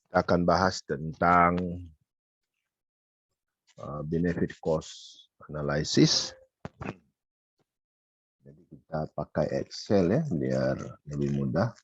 Kita akan bahas tentang benefit cost analysis. Jadi kita pakai Excel ya biar lebih mudah.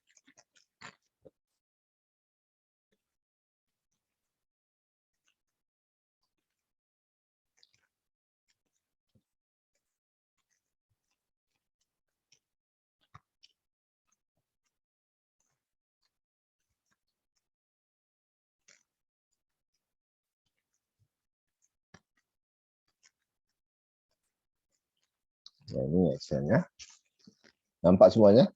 Nah, ini Excel-nya. Nampak semuanya?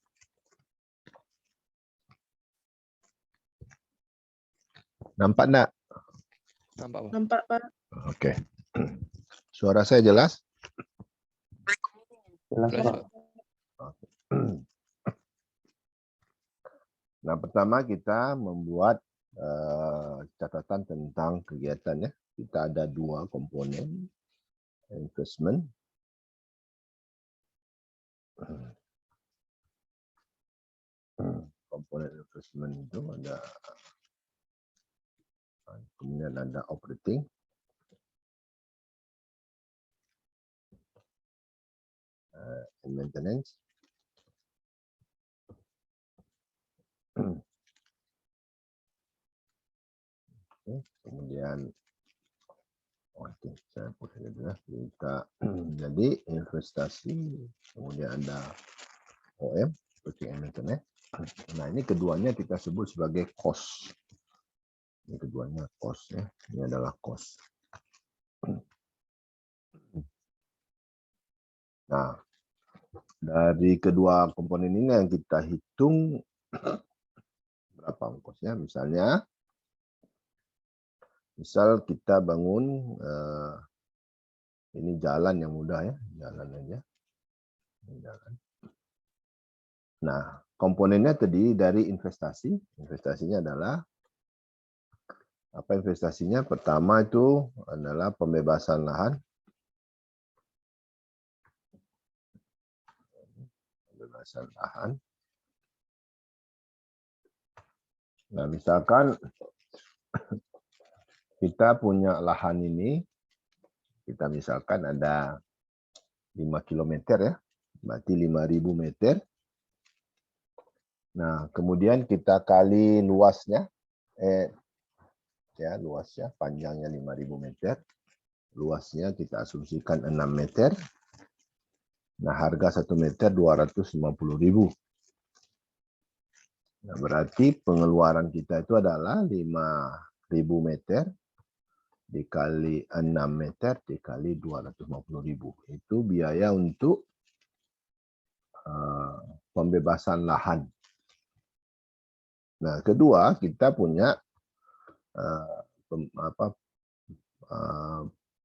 Nampak enggak? Nampak, Pak. Nampak, Pak. Oke. Suara saya jelas? Jelas, Jelas, Pak. Nah, pertama kita membuat catatan tentang kegiatannya. Kita ada dua komponen investment. Komponen investment itu ada, kemudian ada operating, and maintenance. Kemudian oke, saya pusing dulu ya. Kita jadi investasi, kemudian ada OM, operating and maintenance. Nah, ini keduanya kita sebut sebagai cost. Ini keduanya cost ya. Ini adalah cost. Nah, dari kedua komponen ini yang kita hitung berapa ongkosnya. Misalnya, misal kita bangun ini jalan yang mudah ya, jalan aja. Ini jalan. Nah, komponennya terdiri dari investasi. Investasinya adalah apa investasinya? Pertama itu adalah pembebasan lahan. Pembebasan lahan. Nah, misalkan kita punya lahan ini, kita misalkan ada 5 km ya, berarti 5.000 meter. Nah, kemudian kita kali luasnya, luasnya, panjangnya 5.000 meter. Luasnya kita asumsikan 6 meter. Nah, harga 1 meter 250.000. Nah, berarti pengeluaran kita itu adalah 5.000 meter dikali 6 meter dikali 250.000. Itu biaya untuk pembebasan lahan. Nah, kedua kita punya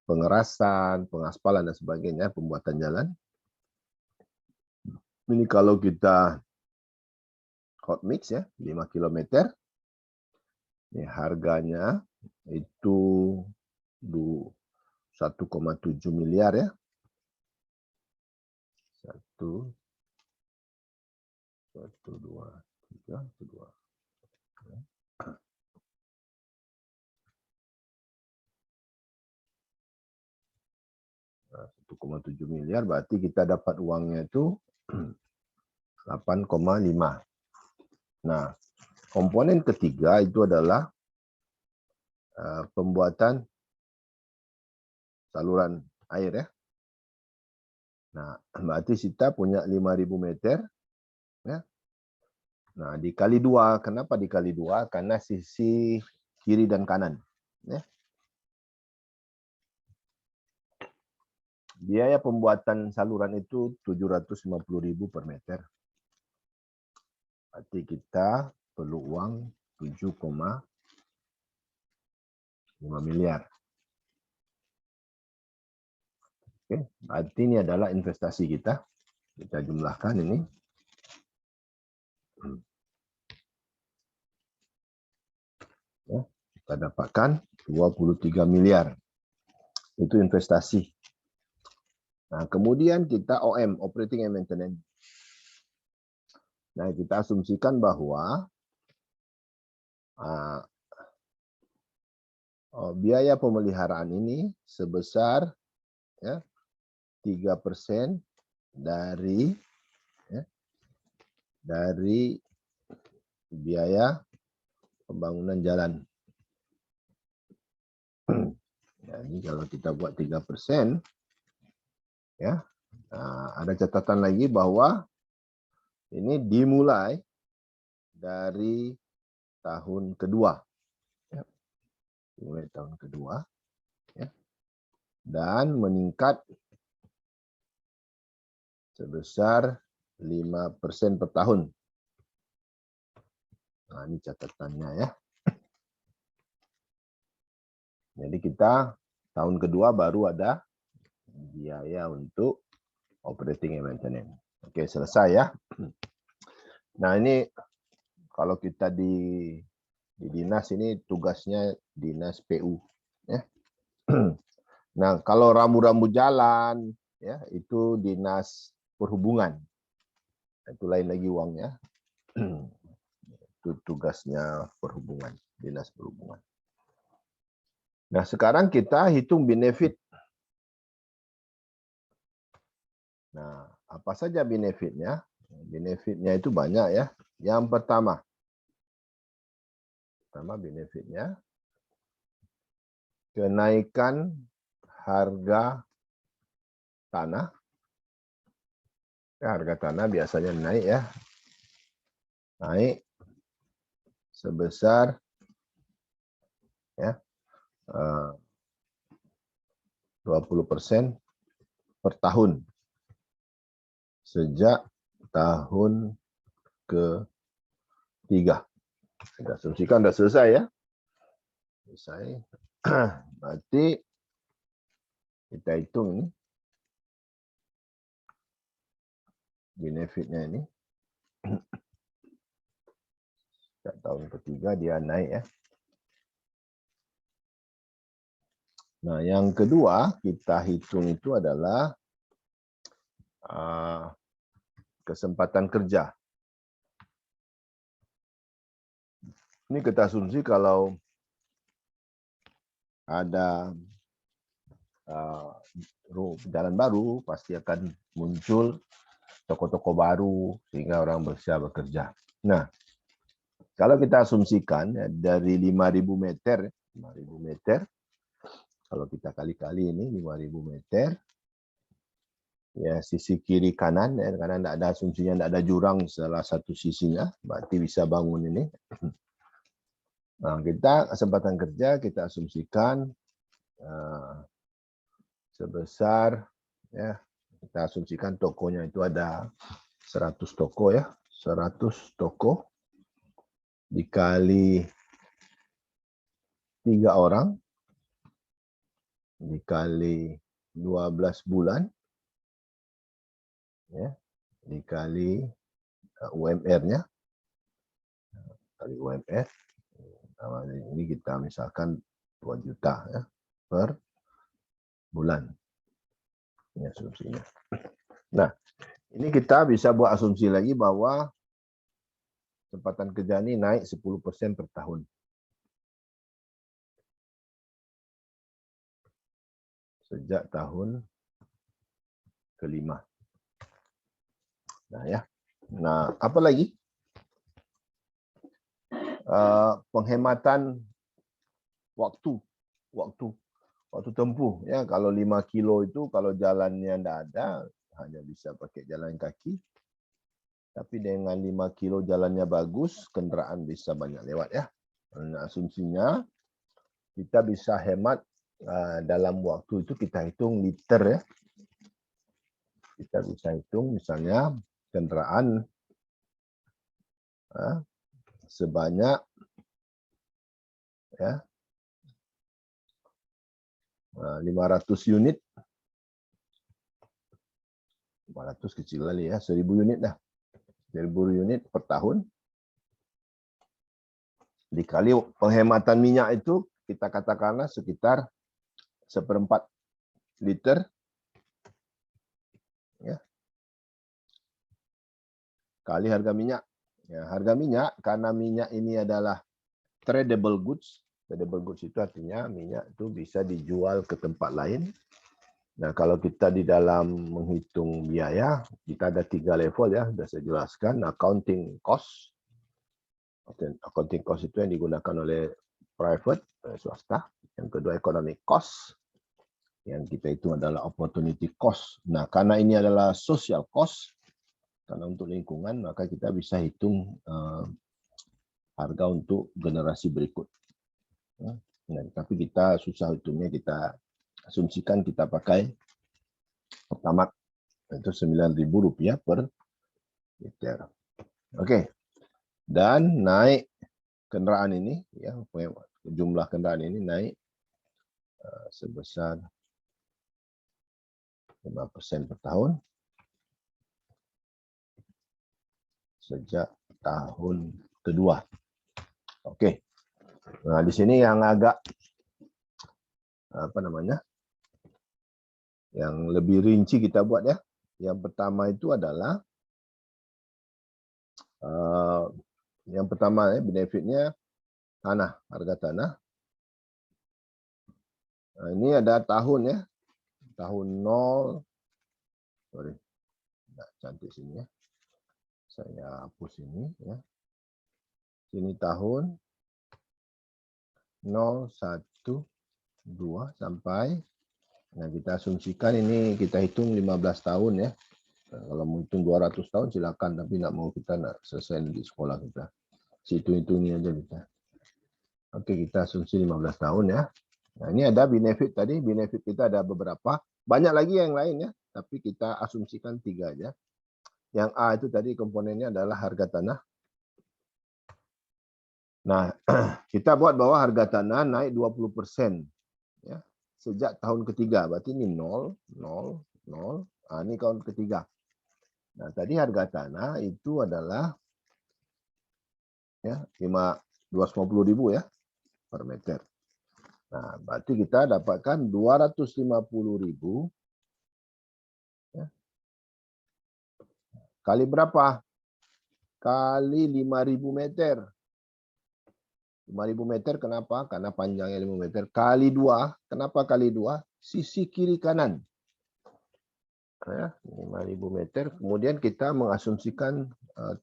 pengerasan, pengaspalan dan sebagainya, pembuatan jalan. Ini kalau kita hot mix ya, 5 km. Ini harganya itu 1,7 miliar ya. 1, 2, 3, 2. 1,7 miliar, berarti kita dapat uangnya itu 8,5. Nah, komponen ketiga itu adalah pembuatan saluran air ya. Nah, berarti kita punya 5.000 meter ya. Nah, dikali 2. Kenapa dikali 2? Karena sisi kiri dan kanan ya. Biaya pembuatan saluran itu 750.000 per meter. Berarti kita perlu uang 7,5 miliar. Oke, berarti ini adalah investasi kita. Kita jumlahkan ini. Ya, kita dapatkan 23 miliar. Itu investasi. Nah, kemudian kita OM, operating and maintenance. Nah, kita asumsikan bahwa biaya pemeliharaan ini sebesar ya 3% dari dari biaya pembangunan jalan. Jadi kalau kita buat 3%, ya, ada catatan lagi bahwa ini dimulai dari tahun kedua, ya, dimulai tahun kedua, ya, dan meningkat sebesar 5% per tahun. Nah, ini catatannya ya. Jadi kita tahun kedua baru ada biaya untuk operating and maintenance. Oke, selesai ya. Nah, ini kalau kita di dinas ini tugasnya dinas PU ya. Nah, kalau rambu-rambu jalan ya itu dinas perhubungan. Itu lain lagi uangnya. Itu tugasnya perhubungan, dinas perhubungan. Nah, sekarang kita hitung benefit. Nah, apa saja benefitnya? Benefitnya itu banyak ya. Yang pertama benefitnya kenaikan harga tanah. Ya, harga tanah biasanya naik ya. Naik sebesar ya 20% per tahun sejak tahun ketiga. Kita asumsikan sudah selesai ya. Selesai. Berarti kita hitung ini benefitnya ini. Sejak tahun ketiga dia naik ya. Nah, yang kedua kita hitung itu adalah kesempatan kerja. Ini kita asumsi kalau ada jalan baru, pasti akan muncul toko-toko baru sehingga orang bisa bekerja. Nah, kalau kita asumsikan ya, dari 5.000 meter, 5.000 meter, kalau kita kali-kali ini 5.000 meter, ya sisi kiri kanan, ya, karena tidak ada asumsinya tidak ada jurang salah satu sisinya, berarti bisa bangun ini. Nah, kita kesempatan kerja kita asumsikan sebesar ya kita asumsikan tokonya itu ada 100 toko ya, 100 toko dikali 3 orang dikali 12 bulan ya dikali UMR-nya kali UMR. Ini kita misalkan 2 juta ya per bulan. Ini asumsinya. Nah, ini kita bisa buat asumsi lagi bahwa kesempatan kerja ini naik 10% per tahun. Sejak tahun kelima. Nah, ya. Nah, apa lagi? Penghematan waktu tempuh ya. Kalau 5 kilo itu kalau jalannya tidak ada hanya bisa pakai jalan kaki, tapi dengan 5 kilo jalannya bagus kendaraan bisa banyak lewat ya. Nah, asumsinya kita bisa hemat dalam waktu itu kita hitung liter ya. Kita bisa hitung misalnya kendaraan sebanyak ya 500 unit, 500 kecil kali ya, 1000 unit dah, 1000 unit per tahun dikali penghematan minyak itu kita katakanlah sekitar 1/4 liter ya kali harga minyak ya. Harga minyak karena minyak ini adalah tradable goods, tradable goods itu artinya minyak itu bisa dijual ke tempat lain. Nah, kalau kita di dalam menghitung biaya, kita ada 3 level ya, sudah saya jelaskan. Accounting cost. Accounting cost itu yang digunakan oleh private, swasta. Yang kedua economic cost. Yang kita hitung adalah opportunity cost. Nah, karena ini adalah social cost, karena untuk lingkungan, maka kita bisa hitung harga untuk generasi berikut. Nah, tapi kita susah hitungnya, kita asumsikan kita pakai pertamax itu Rp9.000 per liter. Oke. Dan naik kendaraan ini ya, jumlah kendaraan ini naik sebesar 5% per tahun sejak tahun kedua. Oke. Nah, di sini yang agak yang lebih rinci kita buat ya. Yang pertama itu adalah yang pertama ya, benefitnya tanah, harga tanah. Nah, ini ada tahun ya. Tahun 0. Sorry. Nggak cantik sini ya. Saya hapus ini ya. Sini tahun 0, 1, 2 sampai, nah kita asumsikan ini kita hitung 15 tahun ya. Kalau mau hitung 200 tahun silakan, tapi nggak mau, kita nak selesai di sekolah kita. Hitung-hitungnya aja kita. Oke, kita asumsi 15 tahun ya. Nah, ini ada benefit tadi, benefit kita ada beberapa. Banyak lagi yang lain ya, tapi kita asumsikan 3 aja. Yang A itu tadi komponennya adalah harga tanah. Nah, kita buat bahwa harga tanah naik 20% ya, sejak tahun ketiga. Berarti ini 0, 0, 0. Nah, ini tahun ketiga. Nah, tadi harga tanah itu adalah ya 250.000 ya per meter. Nah, berarti kita dapatkan 250.000 ya. Kali berapa? Kali 5.000 meter. 5.000 meter kenapa? Karena panjangnya 5 meter. Kali 2. Kenapa kali 2? Sisi kiri kanan. Ya, 5.000 meter. Kemudian kita mengasumsikan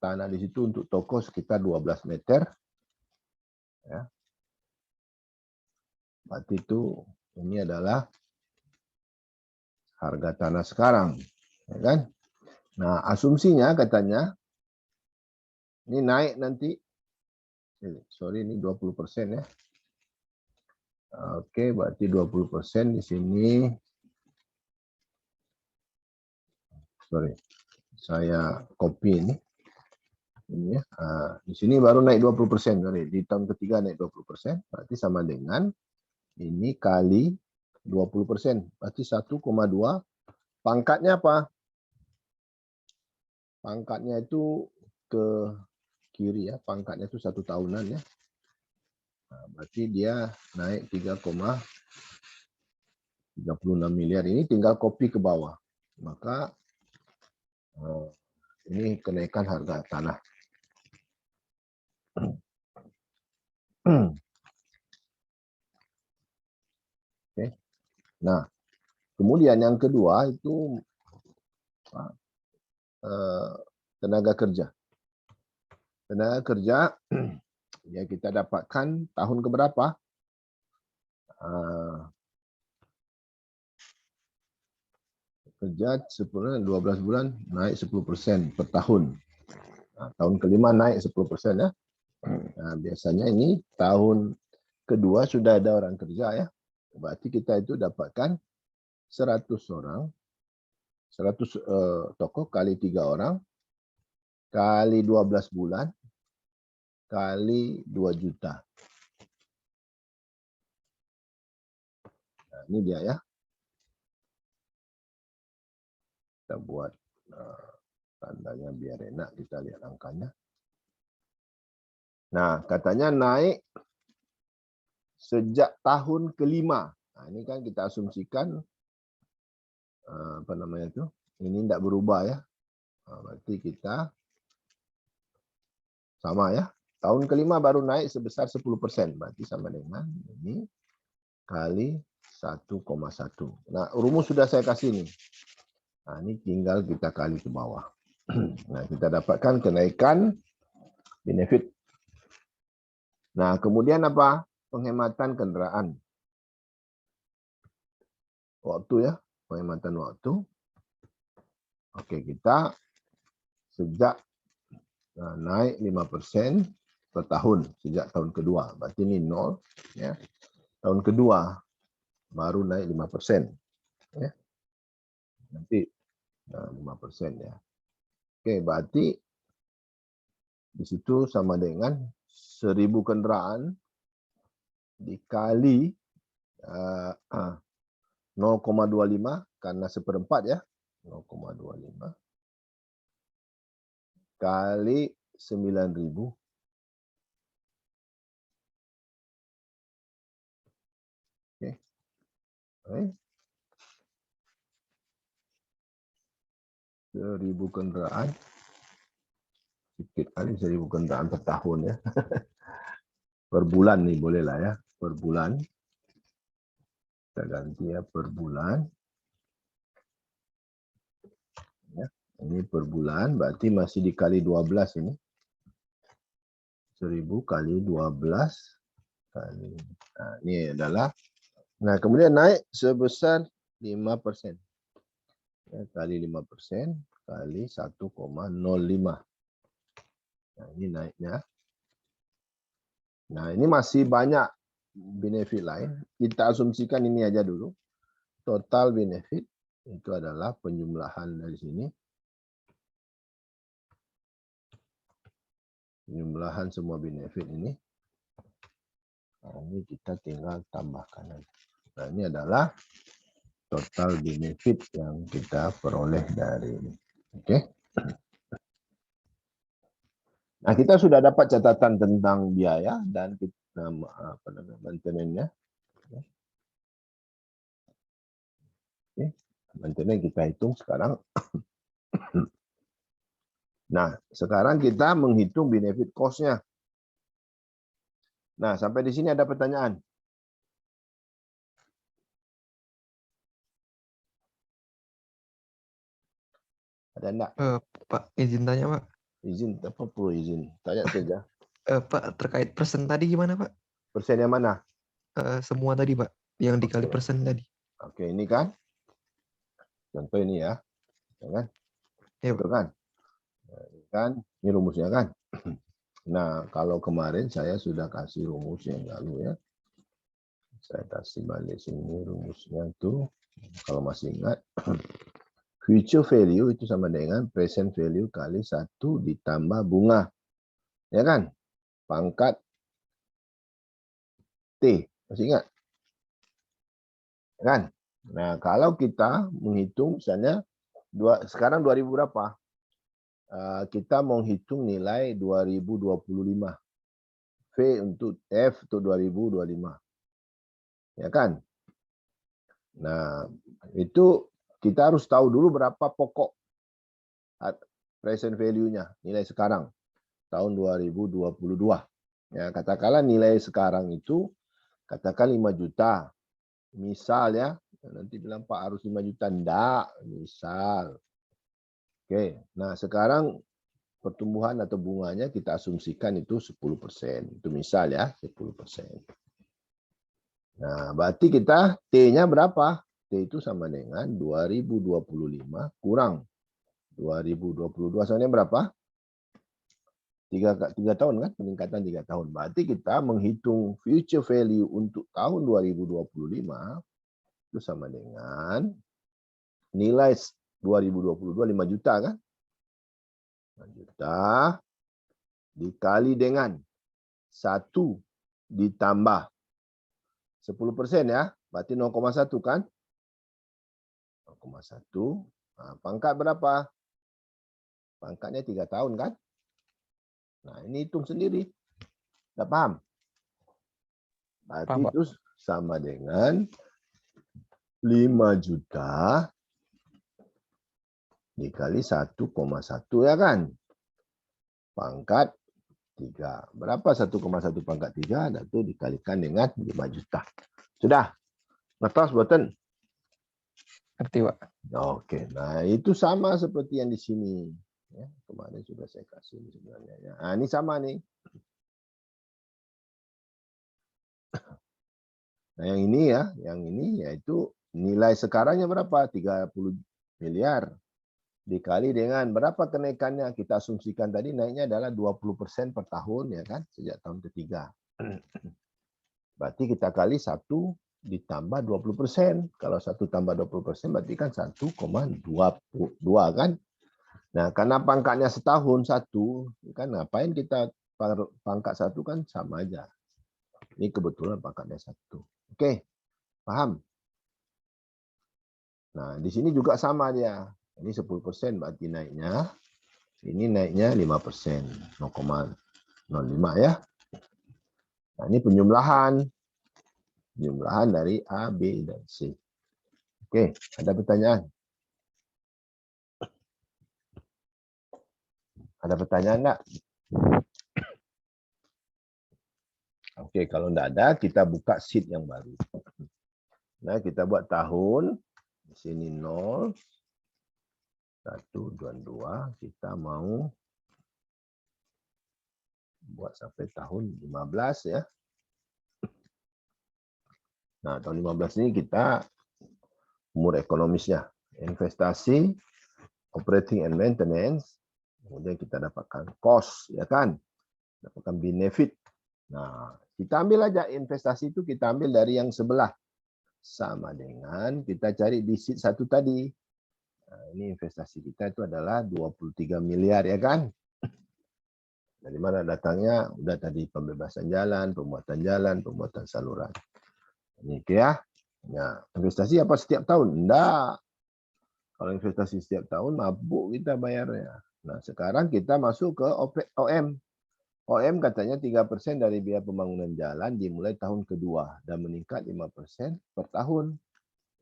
tanah di situ untuk toko sekitar 12 meter. Ya. Berarti itu ini adalah harga tanah sekarang. Ya kan? Nah, asumsinya katanya ini naik nanti. Sorry, ini 20% ya. Oke, berarti 20% di sini. Sorry, saya copy ini. Ini ya. Di sini baru naik 20%. Sorry. Di tahun ketiga naik 20%. Berarti sama dengan ini kali 20%. Berarti 1,2. Pangkatnya apa? Pangkatnya itu ke kiri ya. Pangkatnya itu 1 tahunan ya. Nah, berarti dia naik 3,36 miliar. Ini tinggal copy ke bawah. Maka ini kenaikan harga tanah. Oke. Nah, kemudian yang kedua itu tenaga kerja. Tenaga kerja ya kita dapatkan tahun keberapa? Kerja 12 bulan naik 10% per tahun. Nah, tahun kelima naik 10% ya. Nah, biasanya ini tahun kedua sudah ada orang kerja ya. Berarti kita itu dapatkan 100 orang, 100 toko kali 3 orang, kali 12 bulan, kali 2 juta. Nah, ini dia ya. Kita buat tandanya biar enak kita lihat angkanya. Nah, katanya naik sejak tahun kelima. Nah, ini kan kita asumsikan apa namanya itu? Ini tidak berubah ya. Nah, berarti kita sama ya. Tahun kelima baru naik sebesar 10%. Berarti sama dengan ini kali 1,1. Nah, rumus sudah saya kasih nih. Nah, ini tinggal kita kali ke bawah. Nah, kita dapatkan kenaikan benefit. Nah, kemudian apa? Penghematan kendaraan. Waktu ya, penghematan waktu. Oke, kita sejak naik 5% per tahun sejak tahun kedua. Berarti ini 0 ya. Tahun kedua baru naik 5%. Ya. Nanti 5% ya. Oke, berarti di situ sama dengan 1.000 kendaraan dikali 0,25 karena seperempat ya. 0,25 kali 9.000. Oke. Okay. 1.000 kendaraan. Sedikit kali 1.000 kendaraan per tahun ya. Per bulan nih boleh lah ya. Per bulan. Kita ganti ya per bulan. Ya. Ini per bulan berarti masih dikali 12 ini. 1.000 kali 12 kali. Nah, ini adalah. Nah, kemudian naik sebesar 5%. Ya, kali 5% kali 1,05. Nah, ini naiknya. Nah, ini masih banyak benefit lain. Kita asumsikan ini aja dulu. Total benefit itu adalah penjumlahan dari sini. Penjumlahan semua benefit ini. Nah, ini kita tinggal tambahkan. Nah, ini adalah total benefit yang kita peroleh dari ini. Oke. Nah, kita sudah dapat catatan tentang biaya dan kita maintenance-nya. Oke. Maintenance kita hitung sekarang. Nah, sekarang kita menghitung benefit cost-nya. Nah, sampai di sini ada pertanyaan. Ada enggak? Pak, izin tanya, Pak. Izin, apa perlu izin? Tanya saja. Pak, terkait persen tadi gimana, Pak? Persen yang mana? Semua tadi, Pak. Yang dikali persen tadi. Oke, ini kan. Contoh ini ya. Kan? Ya, Betul kan? Kan? Ini rumusnya kan? Nah, kalau kemarin saya sudah kasih rumus yang lalu ya. Saya kasih balik sini rumusnya tuh. Kalau masih ingat. Future value itu sama dengan present value kali 1 ditambah bunga. Ya kan? Pangkat T. Masih ingat? Kan? Nah, kalau kita menghitung misalnya sekarang 2000 berapa? Kita menghitung nilai 2025. V untuk F untuk 2025. Ya kan? Nah, itu kita harus tahu dulu berapa pokok present value-nya, nilai sekarang tahun 2022. Ya, katakanlah nilai sekarang itu katakan 5 juta. Misal ya, nanti bilang Pak harus 5 juta. Enggak, misal. Oke, nah sekarang pertumbuhan atau bunganya kita asumsikan itu 10%. Itu misal ya, 10%. Nah, berarti kita T-nya berapa? T itu sama dengan 2025 kurang 2022 sama dengan berapa? 3 tahun kan, peningkatan 3 tahun. Berarti kita menghitung future value untuk tahun 2025 itu sama dengan nilai 2022 5 juta kan? 5 juta dikali dengan 1 ditambah 10% ya, berarti 0,1 kan? 0,1. Nah, pangkat berapa? Pangkatnya 3 tahun kan? Nah, ini hitung sendiri. Tidak paham? Berarti paham, Pak. itu sama dengan 5 juta dikali 1,1 ya kan? Pangkat 3. Berapa 1,1 pangkat 3? Dan itu dikalikan dengan 5 juta. Sudah? Ngertos boten? Ngerti, Pak. Oke, nah itu sama seperti yang di sini. Ya, kemarin sudah saya kasih sebenarnya. Ya. Nah, ini sama nih. Nah, yang ini yaitu nilai sekarangnya berapa? 30 miliar. Dikali dengan berapa kenaikannya, kita asumsikan tadi naiknya adalah 20% per tahun ya kan, sejak tahun ketiga. Berarti kita kali 1 ditambah 20%. Kalau 1 tambah 20% berarti kan 1,22 kan. Nah, karena pangkatnya setahun 1, kan ngapain kita pangkat 1 kan sama aja. Ini kebetulan pangkatnya 1. Oke, paham? Nah, di sini juga sama dia. Ini 10% berarti naiknya. Ini naiknya 5%, 0,05 ya. Nah, ini penjumlahan. Penjumlahan dari A, B, dan C. Oke, ada pertanyaan? Ada pertanyaan enggak? Oke, kalau enggak ada, kita buka sheet yang baru. Nah, kita buat tahun. Di sini 0, 1, 2, kita mau buat sampai tahun 15 ya. Nah, tahun 15 ini kita umur ekonomisnya, investasi, operating and maintenance, kemudian kita dapatkan cost, ya kan? Dapatkan benefit. Nah, kita ambil aja investasi itu, kita ambil dari yang sebelah. Sama dengan kita cari di sheet 1 tadi. Nah, ini investasi kita itu adalah 23 miliar, ya kan? Dari mana datangnya? Udah tadi pembebasan jalan, pembuatan saluran. Ini ya. Nah, investasi apa setiap tahun? Enggak. Kalau investasi setiap tahun, mabuk kita bayarnya. Nah, sekarang kita masuk ke OM. OM katanya 3% dari biaya pembangunan jalan dimulai tahun kedua dan meningkat 5% per tahun.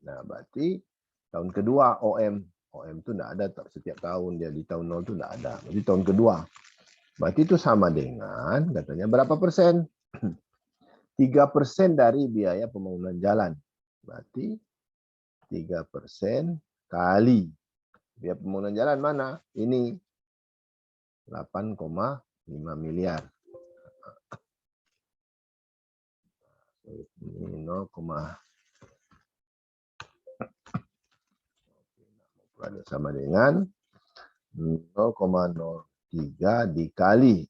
Nah, berarti tahun kedua OM. OM itu enggak ada setiap tahun. Dia di tahun 0 itu enggak ada. Jadi tahun kedua. Berarti itu sama dengan, katanya berapa persen? 3% dari biaya pembangunan jalan. Berarti 3% kali biaya pembangunan jalan mana? Ini 8,5 miliar. Ini 0, sama dengan 0,03 dikali.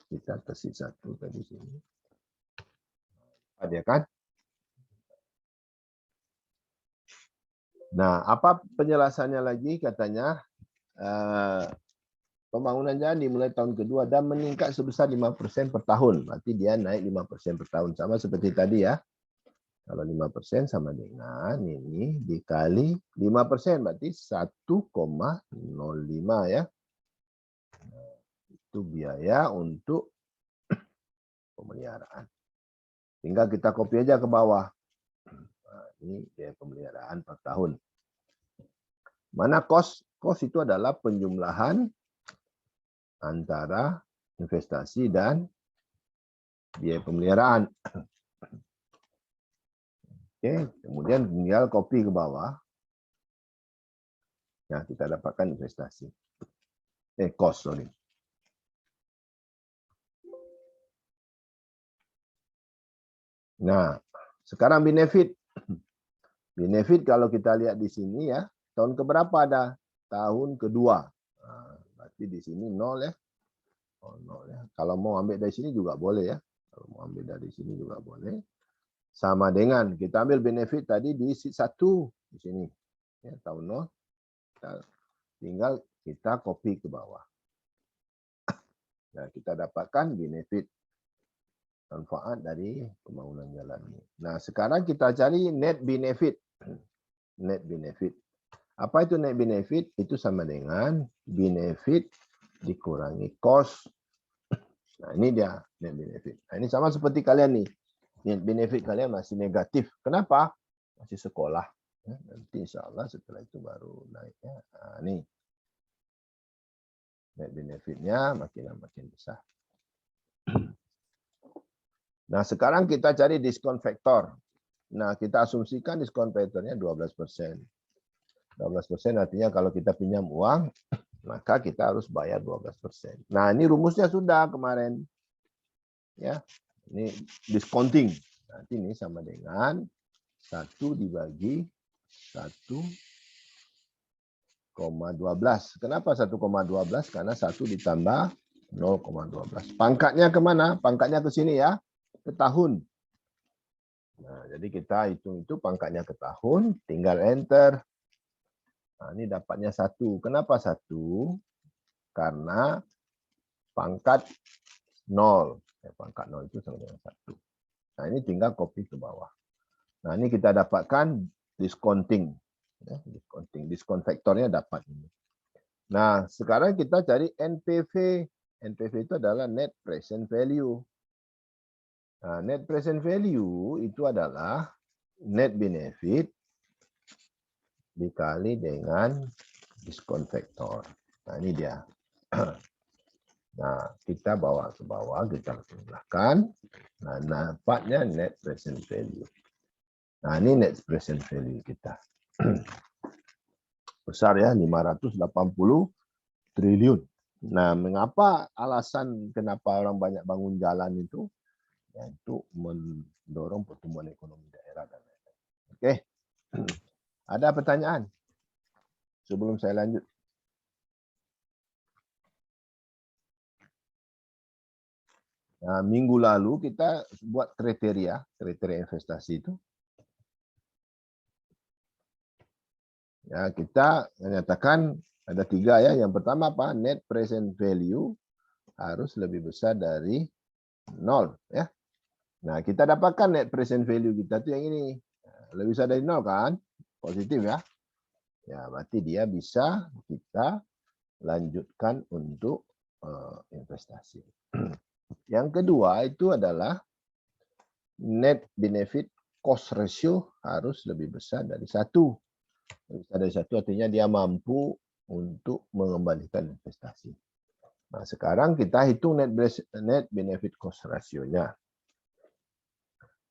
Kita kasih 1 tadi sini. Ada kan? Nah, apa penjelasannya lagi? Katanya pembangunan jalan dimulai tahun kedua dan meningkat sebesar 5% per tahun. Berarti dia naik 5% per tahun. Sama seperti tadi ya. Kalau 5% sama dengan ini dikali 5%. Berarti 1,05 ya. Itu biaya untuk pemeliharaan. Tinggal kita copy aja ke bawah. Nah, ini biaya pemeliharaan per tahun. Mana cost? Cost itu adalah penjumlahan antara investasi dan biaya pemeliharaan. Oke, kemudian tinggal copy ke bawah. Nah, kita dapatkan investasi. Cost, sorry. Nah, sekarang benefit. Benefit kalau kita lihat di sini ya, tahun keberapa ada? Tahun kedua. Nah, berarti di sini 0 ya. Oh, 0 ya. Kalau mau ambil dari sini juga boleh ya. Kalau mau ambil dari sini juga boleh. Sama dengan kita ambil benefit tadi di sheet 1 di sini. Ya, tahun 0. Tinggal kita copy ke bawah. Nah, kita dapatkan benefit manfaat dari pembangunan jalan ini. Nah, sekarang kita cari net benefit. Net benefit. Apa itu net benefit? Itu sama dengan benefit dikurangi cost. Nah, ini dia net benefit. Nah, ini sama seperti kalian nih. Net benefit kalian masih negatif. Kenapa? Masih sekolah. Nanti insya Allah setelah itu baru naik. Nah, nih. Net benefitnya makin besar. Nah, sekarang kita cari diskon faktor. Nah, kita asumsikan diskon faktornya 12%. 12% artinya kalau kita pinjam uang, maka kita harus bayar 12%. Nah, ini rumusnya sudah kemarin. Ya, ini discounting. Nanti ini sama dengan 1 dibagi 1,12. Kenapa 1,12? Karena 1 ditambah 0,12. Pangkatnya kemana? Pangkatnya ke sini ya, ke tahun. Nah, jadi kita hitung itu pangkatnya ke tahun, tinggal enter. Nah, ini dapatnya 1. Kenapa 1? Karena pangkat 0. Pangkat 0 itu sama dengan 1. Nah, ini tinggal copy ke bawah. Nah, ini kita dapatkan discounting. Ya, discounting. Diskon faktornya dapat ini. Nah, sekarang kita cari NPV. NPV itu adalah net present value. Nah, net present value itu adalah net benefit dikali dengan diskon faktor. Nah, ini dia. Nah, kita bawa ke bawah, kita tambahkan. Nah, dapatnya net present value. Nah, ini net present value kita. Besar ya, 580 triliun. Nah, mengapa alasan kenapa orang banyak bangun jalan itu? Ya, untuk mendorong pertumbuhan ekonomi daerah dan lain-lain. Oke. Ada pertanyaan? Sebelum saya lanjut. Nah, minggu lalu kita buat kriteria investasi itu. Ya, kita menyatakan ada 3 ya. Yang pertama apa? Net present value harus lebih besar dari 0 ya. Nah, kita dapatkan net present value kita tuh yang ini. Lebih besar dari 0 kan? Positif ya. Ya, berarti dia bisa kita lanjutkan untuk investasi. Yang kedua itu adalah net benefit cost ratio harus lebih besar dari 1. Lebih besar dari 1 artinya dia mampu untuk mengembalikan investasi. Nah, sekarang kita hitung net benefit cost ratio-nya.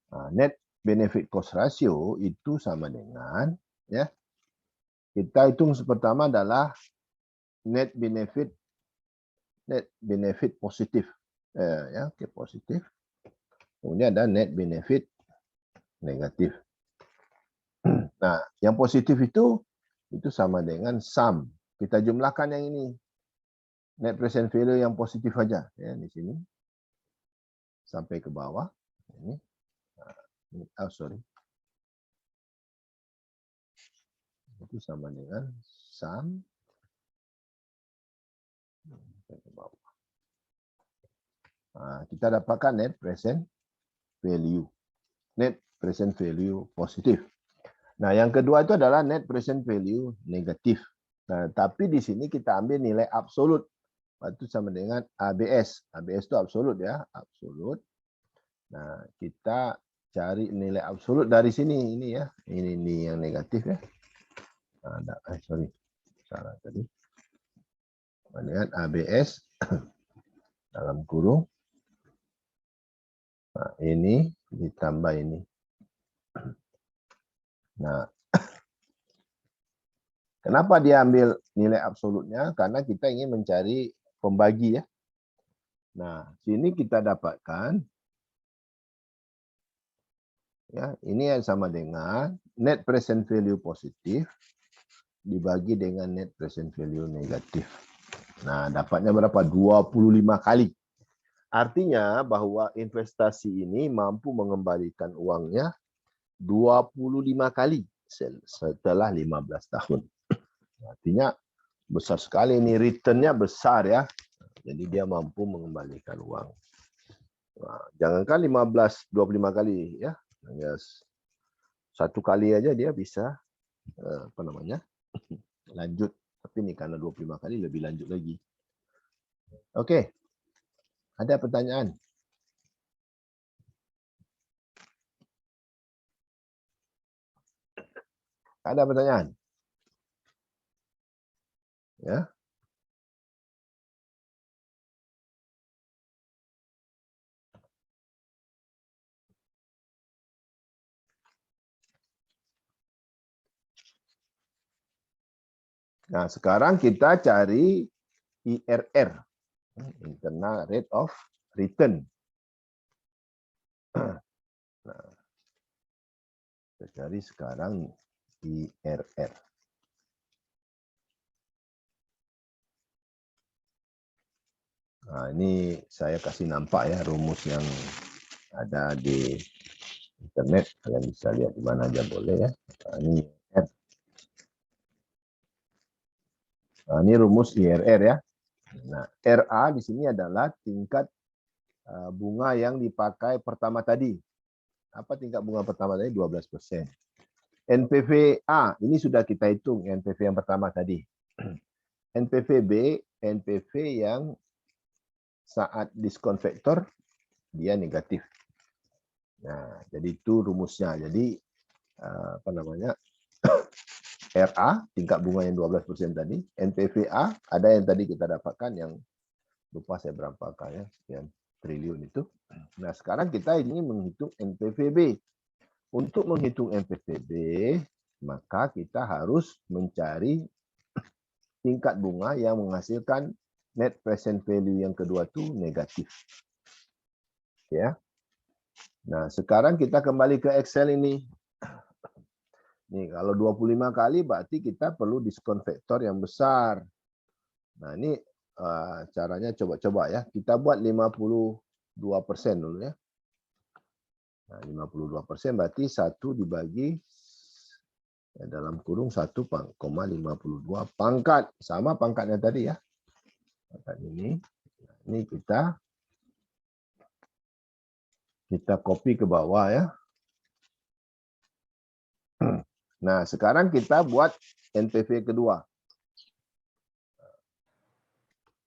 Nah, net benefit cost ratio itu sama dengan ya. Kita hitung pertama adalah net benefit positif. Ya, oke, positif. Kemudian ada net benefit negatif. Nah, yang positif itu sama dengan sum. Kita jumlahkan yang ini. Net present value yang positif saja ya di sini. Sampai ke bawah. Ini. Oh, sorry. Itu sama dengan sum sampai ke bawah. Nah, kita dapatkan net present value. Net present value positif. Nah, yang kedua itu adalah net present value negatif. Nah, tapi di sini kita ambil nilai absolut. Itu sama dengan ABS. ABS itu absolut ya, absolut. Nah, kita cari nilai absolut dari sini ini ya. Ini yang negatif ya. Nah, sorry. Salah tadi. Dengan ABS dalam kurung. Nah, ini ditambah ini. Nah, kenapa dia ambil nilai absolutnya? Karena kita ingin mencari pembagi ya. Nah, sini kita dapatkan ya, ini yang sama dengan net present value positif dibagi dengan net present value negatif. Nah, dapatnya berapa? 25 kali. Artinya bahwa investasi ini mampu mengembalikan uangnya 25 kali setelah 15 tahun. Artinya besar sekali ini, return-nya besar ya. Jadi dia mampu mengembalikan uang. Nah, jangankan 25 kali ya. Hanya 1 kali aja dia bisa lanjut. Tapi ini karena 25 kali lebih lanjut lagi. Oke. Ada pertanyaan? Ada pertanyaan? Ya. Nah, sekarang kita cari IRR, internal rate of return. Nah, kita cari sekarang IRR. Nah, ini saya kasih nampak ya rumus yang ada di internet. Kalian bisa lihat di mana aja boleh ya. Nah, ini IRR. Nah, ini rumus IRR ya. Nah, RA di sini adalah tingkat bunga yang dipakai pertama tadi. Apa tingkat bunga pertama tadi? 12%. NPV A, ini sudah kita hitung NPV yang pertama tadi. NPV B, NPV yang saat diskon faktor, dia negatif. Nah, jadi itu rumusnya. Jadi, apa namanya, RA, tingkat bunga yang 12% tadi, NPVA, ada yang tadi kita dapatkan yang lupa saya berapa ya, sekian triliun itu. Nah, sekarang kita ini menghitung NPVB. Untuk menghitung NPVB, maka kita harus mencari tingkat bunga yang menghasilkan net present value yang kedua itu negatif. Ya. Nah, sekarang kita kembali ke Excel ini. Nih, kalau 25 kali berarti kita perlu diskon faktor yang besar. Nah, ini caranya coba-coba ya. Kita buat 52% dulu ya. Nah, 52% berarti 1 dibagi ya, dalam kurung 1,52 pangkat. Sama pangkatnya tadi ya. Pangkat ini. Nah, ini kita copy ke bawah ya. Nah, sekarang kita buat NPV kedua.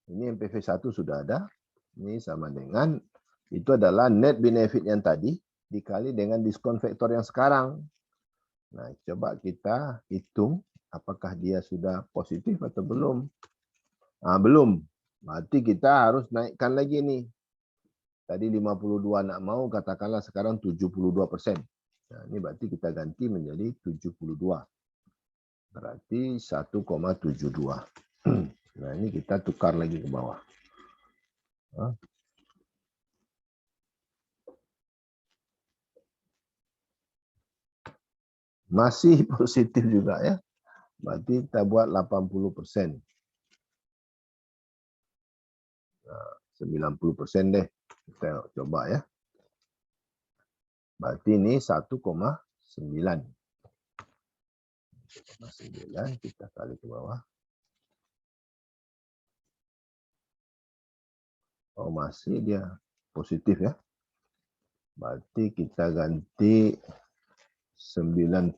Ini NPV 1 sudah ada. Ini sama dengan, itu adalah net benefit yang tadi, dikali dengan diskon faktor yang sekarang. Nah, coba kita hitung, apakah dia sudah positif atau belum. Nah, belum. Berarti kita harus naikkan lagi nih. Tadi 52 nak mau, katakanlah sekarang 72%. Nah, ini berarti kita ganti menjadi 72. Berarti 1,72. Nah, ini kita tukar lagi ke bawah. Masih positif juga ya. Berarti kita buat 80%. Nah, 90% deh. Kita coba ya. Berarti ini 1,9. 1,9 kita kali ke bawah. Oh, masih dia positif ya. Berarti kita ganti 99%.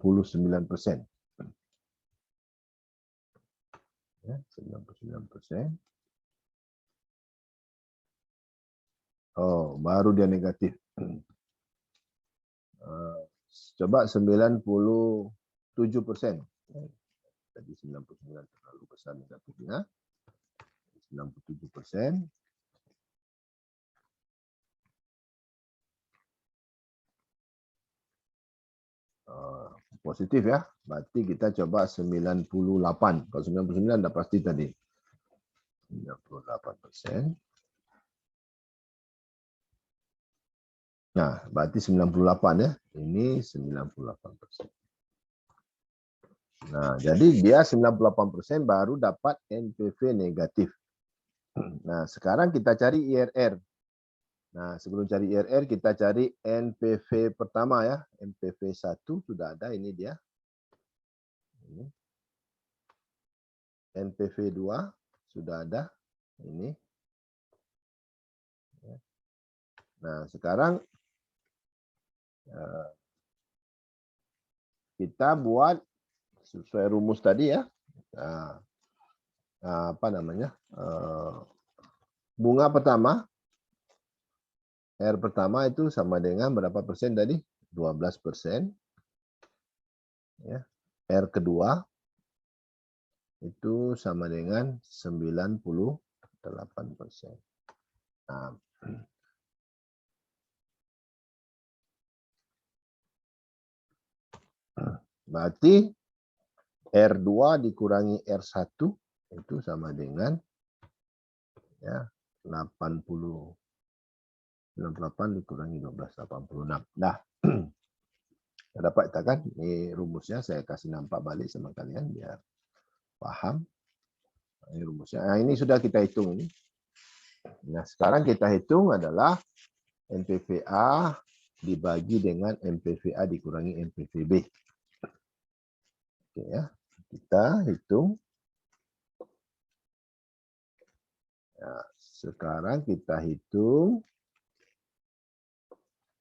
Ya, 99%. Oh, baru dia negatif. Coba 97%. Tadi 99 terlalu besar negatifnya. 97%. Positif ya. Berarti kita coba 98. Kalau 99 dah pasti tadi. 98%. Nah, berarti 98 ya. Ini 98%. Nah, jadi dia 98% baru dapat NPV negatif. Nah, sekarang kita cari IRR. Nah, sebelum cari IRR, kita cari NPV pertama ya. NPV 1 sudah ada, ini dia. Ini. NPV 2 sudah ada, ini. Nah, sekarang kita buat sesuai rumus tadi ya. Apa namanya? Bunga pertama, R pertama itu sama dengan berapa persen tadi? 12%. Ya. R kedua itu sama dengan 98%. Nah, berarti R2 dikurangi R1 itu sama dengan ya 98 dikurangi 1286. Nah, dapat tak kan? Ini rumusnya saya kasih nampak balik sama kalian biar paham. Ini rumusnya. Nah, ini sudah kita hitung ini. Nah, sekarang kita hitung adalah NPVA dibagi dengan NPVA dikurangi NPVB. Oke ya. Kita hitung. Nah, sekarang kita hitung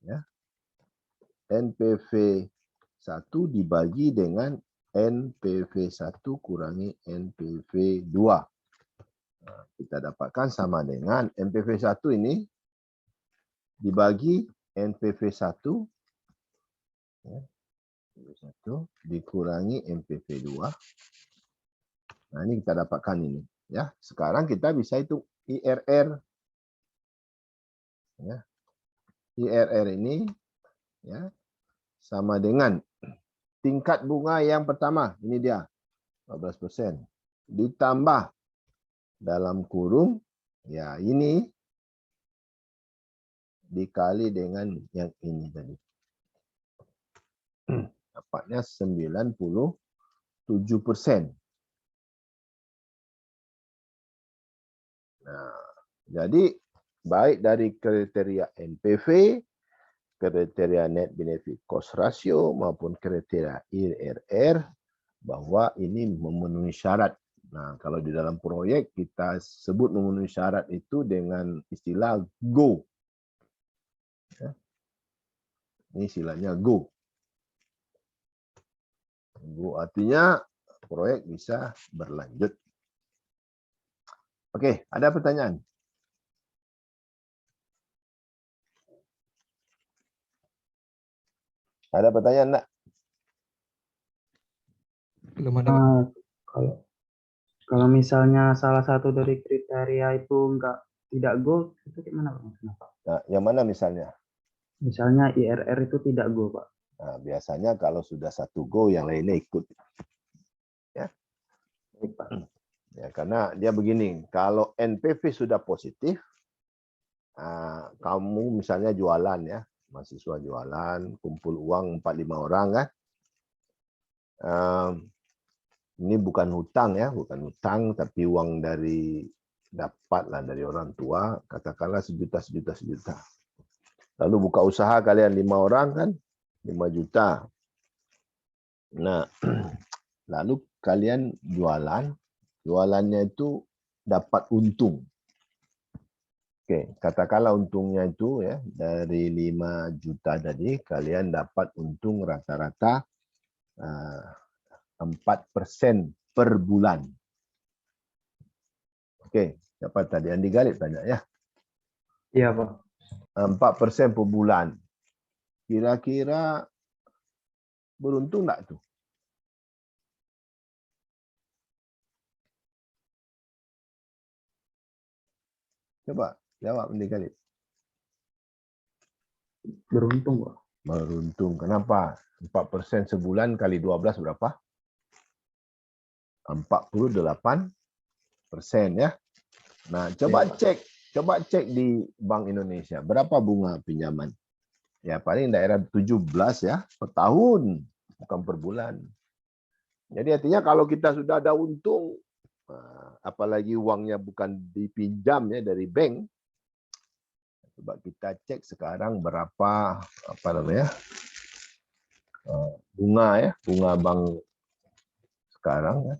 ya. NPV 1 dibagi dengan NPV 1 kurangi NPV 2. Nah, kita dapatkan sama dengan NPV 1 ini dibagi NPV 1 ya, dikurangi NPV 2. Nah, ini kita dapatkan ini ya. Sekarang kita bisa hitung IRR ya. IRR ini ya sama dengan tingkat bunga yang pertama, ini dia 12%, ditambah dalam kurung ya ini dikali dengan yang ini tadi. Dapatnya 97%. Nah, jadi baik dari kriteria NPV, kriteria net benefit cost ratio maupun kriteria IRR bahwa ini memenuhi syarat. Nah, kalau di dalam proyek kita sebut memenuhi syarat itu dengan istilah GO. Ya. Ini istilahnya GO. GO artinya proyek bisa berlanjut. Oke, ada pertanyaan? Ada pertanyaan enggak? Belum ada, Pak. Kalau misalnya salah satu dari kriteria itu tidak go, itu gimana Pak? Kenapa? Nah, yang mana misalnya? Misalnya IRR itu tidak go, Pak. Nah, biasanya kalau sudah satu go, yang lainnya ikut. Ya. Baik, Pak. Ya, karena dia begini, kalau NPV sudah positif, kamu misalnya jualan ya, mahasiswa jualan, kumpul uang 4-5 orang kan, ini bukan hutang ya, bukan hutang, tapi uang dari dapatlah dari orang tua, katakanlah sejuta. Lalu buka usaha kalian 5 orang kan, 5 juta. Nah, lalu kalian jualannya itu dapat untung. Oke, katakanlah untungnya itu ya dari 5 juta tadi kalian dapat untung rata-rata 4% per bulan. Oke, dapat tadi yang digalip banyak ya. Iya, Pak. 4% per bulan. Kira-kira beruntung enggak tuh? Coba jawab digalip. Beruntung, Pak. Beruntung. Kenapa? 4% sebulan kali 12 berapa? 48% ya. Nah, coba cek di Bank Indonesia berapa bunga pinjaman. Ya, paling daerah 17 ya per tahun, bukan per bulan. Jadi artinya kalau kita sudah ada untung, apalagi uangnya bukan dipinjam ya dari bank, coba kita cek sekarang berapa bunga ya, bunga bank sekarang ya.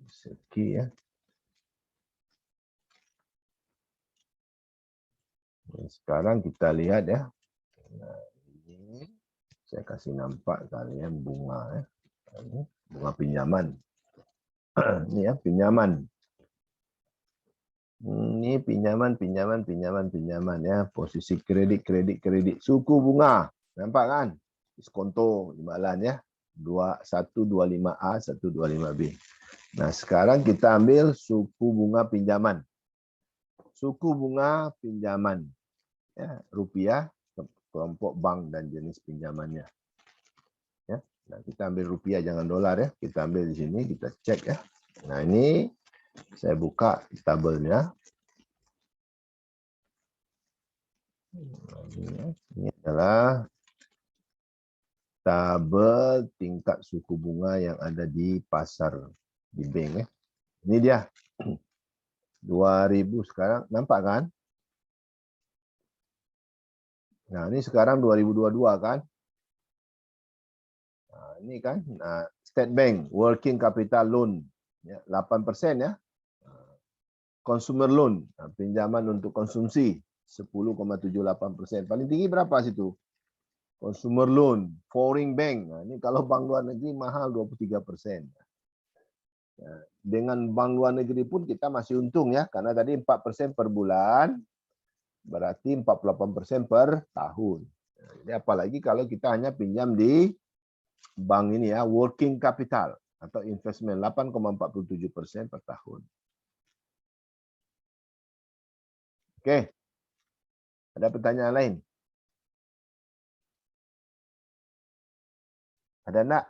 Seki ya. Sekarang kita lihat ya. Nah, ini saya kasih nampak kalian bunga ya. Bunga pinjaman. Ini ya, pinjaman. Ini pinjaman ya. Posisi kredit. Suku bunga. Nampak kan? Diskonto imbalan ya. 125A, 125B. Nah, sekarang kita ambil suku bunga pinjaman. Suku bunga pinjaman ya, rupiah, kelompok bank dan jenis pinjamannya. Ya, Nah, kita ambil rupiah, jangan dolar ya. Kita ambil di sini, kita cek ya. Nah, ini saya buka tabelnya. Ini adalah tabel tingkat suku bunga yang ada di pasar, di bank ya. Ini dia. 2000 sekarang, nampak kan? Nah, ini sekarang 2022 kan? Nah, ini kan, nah, State Bank working capital loan ya, 8% ya. Consumer loan, nah, pinjaman untuk konsumsi 10,78%. Paling tinggi berapa situ? Consumer loan, foreign bank. Nah, ini kalau bank luar negeri mahal 23%. Nah, dengan bank luar negeri pun kita masih untung ya, karena tadi 4% per bulan, berarti 48% per tahun. Nah, jadi apalagi kalau kita hanya pinjam di bank ini ya, working capital atau investment 8,47% per tahun. Oke, ada pertanyaan lain? Ada enggak?